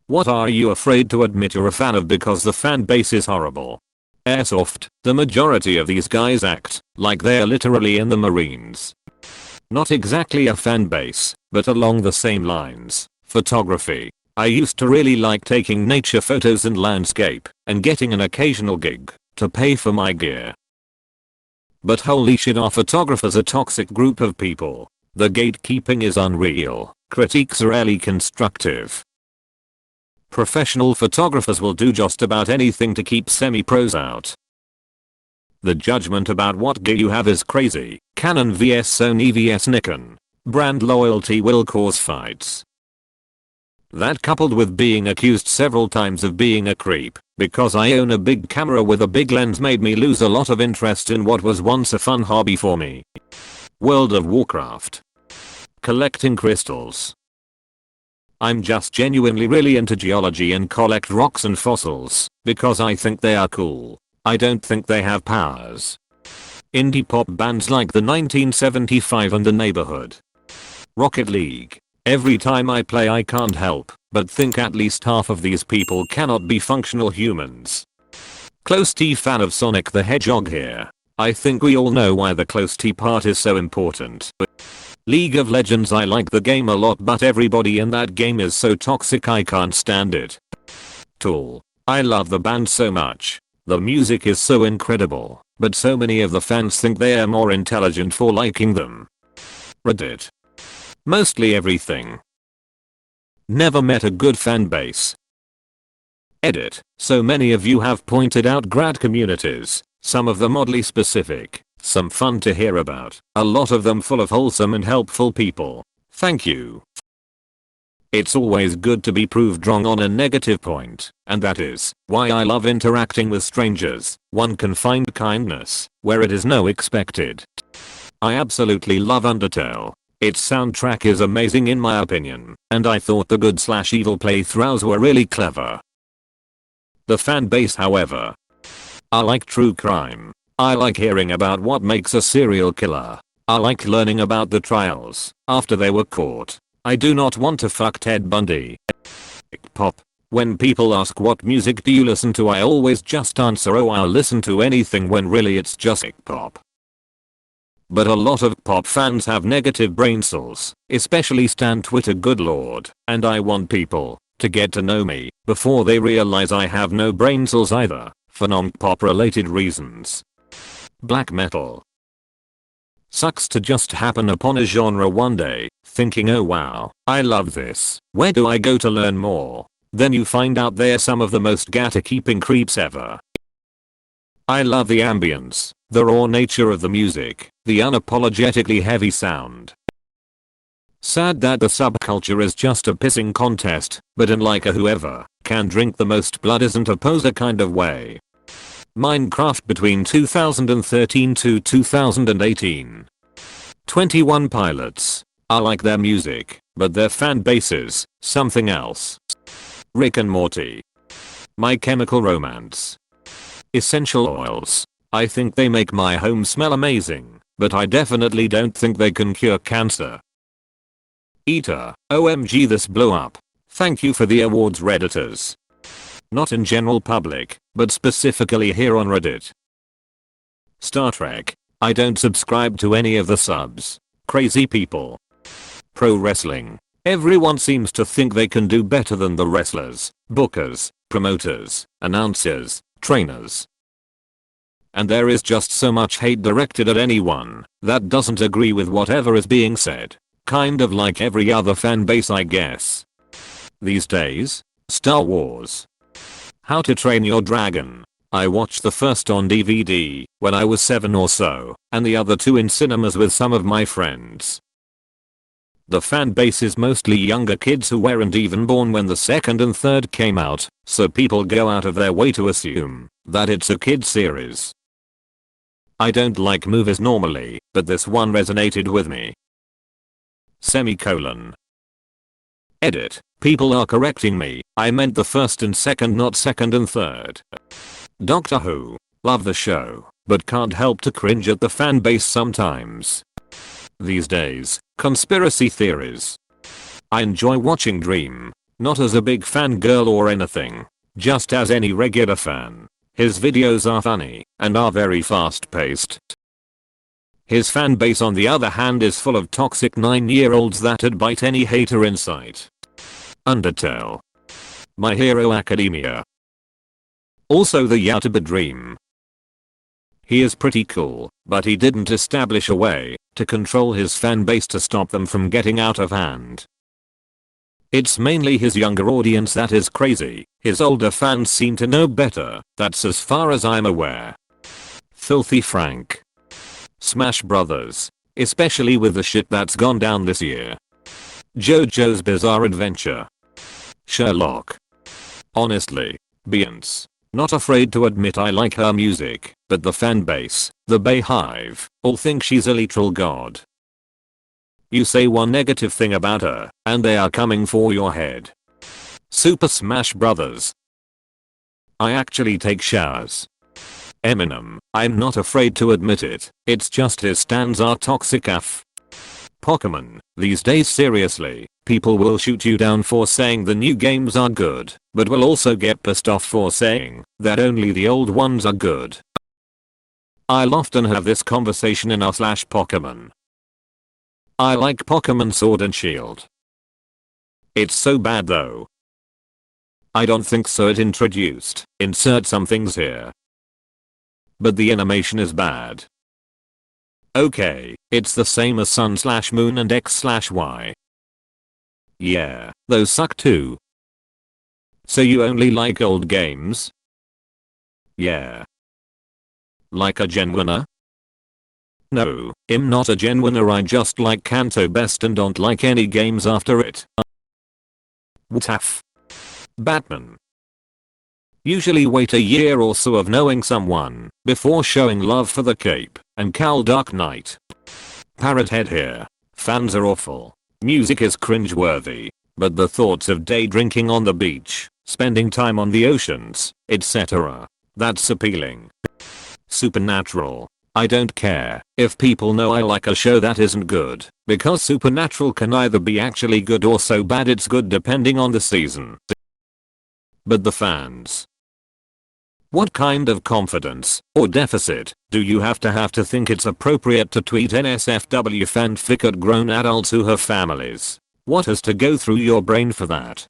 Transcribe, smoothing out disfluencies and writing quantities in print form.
What are you afraid to admit you're a fan of because the fan base is horrible? Airsoft, the majority of these guys act like they're literally in the Marines. Not exactly a fan base, but along the same lines. Photography. I used to really like taking nature photos and landscape, and getting an occasional gig to pay for my gear. But holy shit, are photographers a toxic group of people. The gatekeeping is unreal, critiques are rarely constructive. Professional photographers will do just about anything to keep semi-pros out. The judgment about what gear you have is crazy. Canon vs Sony vs Nikon. Brand loyalty will cause fights. That, coupled with being accused several times of being a creep because I own a big camera with a big lens, made me lose a lot of interest in what was once a fun hobby for me. World of Warcraft. Collecting crystals. I'm just genuinely really into geology and collect rocks and fossils because I think they are cool. I don't think they have powers. Indie pop bands like the 1975 and the Neighborhood. Rocket League. Every time I play I can't help but think at least half of these people cannot be functional humans. Close T fan of Sonic the Hedgehog here. I think we all know why the close T part is so important. League of Legends, I like the game a lot but everybody in that game is so toxic I can't stand it. Tool. I love the band so much. The music is so incredible, but so many of the fans think they are more intelligent for liking them. Reddit. Mostly everything. Never met a good fan base. Edit. So many of you have pointed out grad communities, some of them oddly specific, some fun to hear about, a lot of them full of wholesome and helpful people. Thank you. It's always good to be proved wrong on a negative point, and that is why I love interacting with strangers. One can find kindness where it is no expected. I absolutely love Undertale. Its soundtrack is amazing in my opinion, and I thought the good/evil playthroughs were really clever. The fan base, however. I like true crime. I like hearing about what makes a serial killer. I like learning about the trials after they were caught. I do not want to fuck Ted Bundy. Pop. When people ask what music do you listen to, I always just answer, oh, I'll listen to anything, when really it's just pop. But a lot of pop fans have negative brain cells, especially Stan Twitter, good lord, and I want people to get to know me before they realize I have no brain cells either, for non-pop related reasons. Black metal. Sucks to just happen upon a genre one day, thinking, oh wow, I love this, where do I go to learn more? Then you find out they're some of the most gatekeeping creeps ever. I love the ambience, the raw nature of the music, the unapologetically heavy sound. Sad that the subculture is just a pissing contest, but in like a whoever can drink the most blood isn't a poser kind of way. Minecraft between 2013 to 2018. 21 Pilots. I like their music, but their fan base is something else. Rick and Morty. My Chemical Romance. Essential oils. I think they make my home smell amazing, but I definitely don't think they can cure cancer. Eater. OMG, this blew up. Thank you for the awards, Redditors. Not in general public, but specifically here on Reddit. Star Trek. I don't subscribe to any of the subs. Crazy people. Pro wrestling. Everyone seems to think they can do better than the wrestlers, bookers, promoters, announcers, trainers. And there is just so much hate directed at anyone that doesn't agree with whatever is being said. Kind of like every other fan base, I guess. These days, Star Wars. How to Train Your Dragon. I watched the first on DVD when I was 7 or so, and the other 2 in cinemas with some of my friends. The fan base is mostly younger kids who weren't even born when the second and third came out, so people go out of their way to assume that it's a kid series. I don't like movies normally, but this one resonated with me. Semicolon. Edit. People are correcting me, I meant the first and second, not second and third. Doctor Who. Love the show, but can't help to cringe at the fan base sometimes. These days, conspiracy theories. I enjoy watching Dream. Not as a big fangirl or anything. Just as any regular fan. His videos are funny and are very fast paced. His fanbase on the other hand is full of toxic 9-year-olds that'd bite any hater in sight. Undertale. My Hero Academia. Also the Yataba Dream. He is pretty cool, but he didn't establish a way to control his fanbase to stop them from getting out of hand. It's mainly his younger audience that is crazy. His older fans seem to know better, that's as far as I'm aware. Filthy Frank. Smash Brothers. Especially with the shit that's gone down this year. JoJo's Bizarre Adventure. Sherlock. Honestly, Beyonce. Not afraid to admit I like her music, but the fanbase, the Bayhive, all think she's a literal god. You say one negative thing about her, and they are coming for your head. Super Smash Brothers. I actually take showers. Eminem, I'm not afraid to admit it, it's just his stans are toxic AF. Pokemon, these days seriously, people will shoot you down for saying the new games are good, but will also get pissed off for saying that only the old ones are good. I'll often have this conversation in r/Pokemon. I like Pokemon Sword and Shield. It's so bad though. I don't think so. It introduced, insert some things here. But the animation is bad. Okay, it's the same as Sun/Moon and X/Y. Yeah, those suck too. So you only like old games? Yeah. Like a gen winner? No, I'm not a gen winner. I just like Kanto best and don't like any games after it. WTF. Batman. Usually wait a year or so of knowing someone before showing love for the cape and cowl. Dark Knight. Parrot Head here. Fans are awful. Music is cringeworthy. But the thoughts of day drinking on the beach, spending time on the oceans, etc. That's appealing. Supernatural. I don't care if people know I like a show that isn't good, because Supernatural can either be actually good or so bad it's good depending on the season. But the fans. What kind of confidence or deficit do you have to think it's appropriate to tweet NSFW fanfic at grown adults who have families? What has to go through your brain for that?